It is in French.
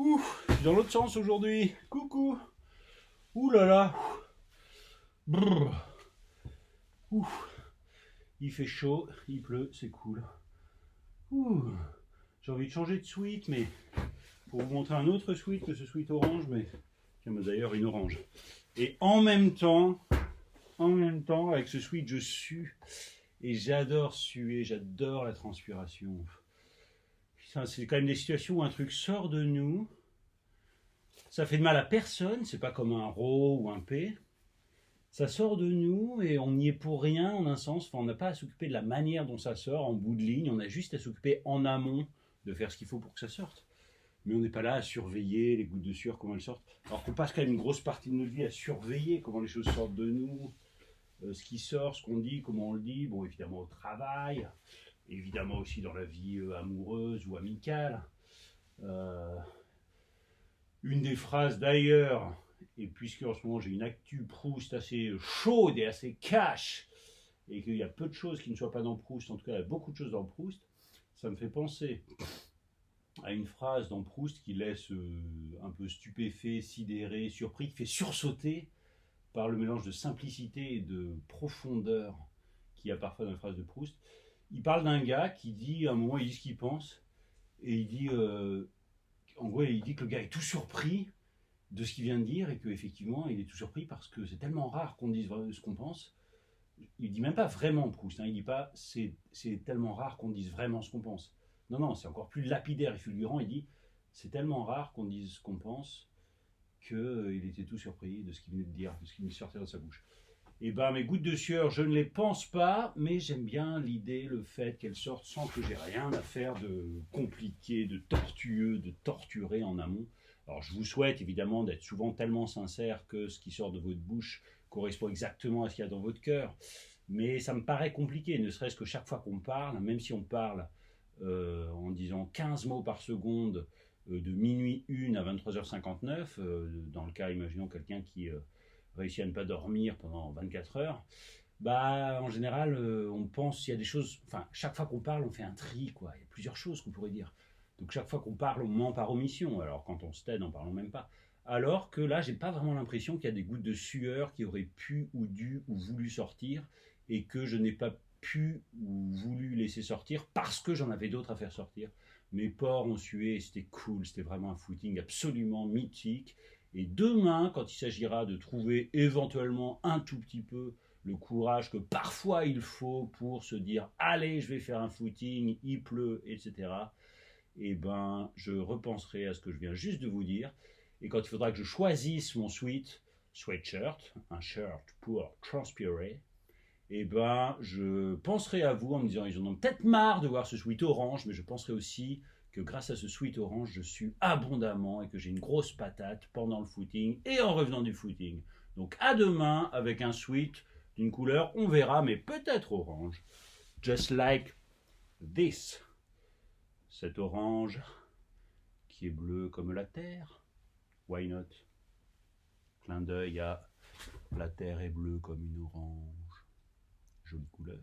Ouh, je suis dans l'autre sens aujourd'hui. Coucou. Ouh là là. Brrr. Ouh. Il fait chaud, il pleut, c'est cool. Ouh. J'ai envie de changer de sweat, mais pour vous montrer un autre sweat que ce sweat orange, mais tiens, d'ailleurs une orange. Et en même temps, avec ce sweat, je sue. Et j'adore suer, j'adore la transpiration. C'est quand même des situations où un truc sort de nous. Ça fait de mal à personne, c'est pas comme un RAW ou un P. Ça sort de nous et on n'y est pour rien en un sens. Enfin, on n'a pas à s'occuper de la manière dont ça sort en bout de ligne, on a juste à s'occuper en amont de faire ce qu'il faut pour que ça sorte. Mais on n'est pas là à surveiller les gouttes de sueur, comment elles sortent. Alors qu'on passe quand même une grosse partie de notre vie à surveiller comment les choses sortent de nous, ce qui sort, ce qu'on dit, comment on le dit. Bon, évidemment au travail, évidemment aussi dans la vie amoureuse ou amicale. Une des phrases d'ailleurs, et puisque en ce moment j'ai une actu Proust assez chaude et assez cash, et qu'il y a peu de choses qui ne soient pas dans Proust, en tout cas il y a beaucoup de choses dans Proust, ça me fait penser à une phrase dans Proust qui laisse un peu stupéfait, sidéré, surpris, qui fait sursauter par le mélange de simplicité et de profondeur qu'il y a parfois dans les phrases de Proust. Il parle d'un gars qui dit, à un moment il dit ce qu'il pense, et il dit en gros, il dit que le gars est tout surpris de ce qu'il vient de dire et qu'effectivement, il est tout surpris parce que c'est tellement rare qu'on dise ce qu'on pense. Il dit même pas vraiment Proust, hein, il dit pas c'est tellement rare qu'on dise vraiment ce qu'on pense. Non, non, c'est encore plus lapidaire et fulgurant. Il dit c'est tellement rare qu'on dise ce qu'on pense qu'il était tout surpris de ce qu'il venait de dire, de ce qui venait de sortir de sa bouche. Et ben mes gouttes de sueur, je ne les pense pas, mais j'aime bien l'idée, le fait qu'elles sortent sans que j'ai rien à faire de compliqué, de tortueux, de torturé en amont. Alors je vous souhaite évidemment d'être souvent tellement sincère que ce qui sort de votre bouche correspond exactement à ce qu'il y a dans votre cœur. Mais ça me paraît compliqué, ne serait-ce que chaque fois qu'on parle, même si on parle en disant 15 mots par seconde de minuit 1 à 23h59, dans le cas, imaginons quelqu'un qui réussit à ne pas dormir pendant 24 heures, bah en général on pense il y a des choses, enfin chaque fois qu'on parle on fait un tri quoi, il y a plusieurs choses qu'on pourrait dire. Donc chaque fois qu'on parle on ment par omission, alors quand on se tait n'en parlons même pas. Alors que là j'ai pas vraiment l'impression qu'il y a des gouttes de sueur qui auraient pu ou dû ou voulu sortir et que je n'ai pas pu ou voulu laisser sortir parce que j'en avais d'autres à faire sortir. Mes pores ont sué et c'était cool, c'était vraiment un footing absolument mythique. Et demain, quand il s'agira de trouver éventuellement un tout petit peu le courage que parfois il faut pour se dire allez, je vais faire un footing, il pleut, etc. Eh ben, je repenserai à ce que je viens juste de vous dire. Et quand il faudra que je choisisse mon sweatshirt, un shirt pour transpirer, eh ben, je penserai à vous en me disant ils en ont peut-être marre de voir ce sweat orange, mais je penserai aussi que grâce à ce sweat orange, je sue abondamment et que j'ai une grosse patate pendant le footing et en revenant du footing. Donc à demain avec un sweat d'une couleur, on verra, mais peut-être orange. Just like this. Cet orange qui est bleu comme la terre. Why not? Clin d'œil à la terre est bleue comme une orange. Jolie couleur.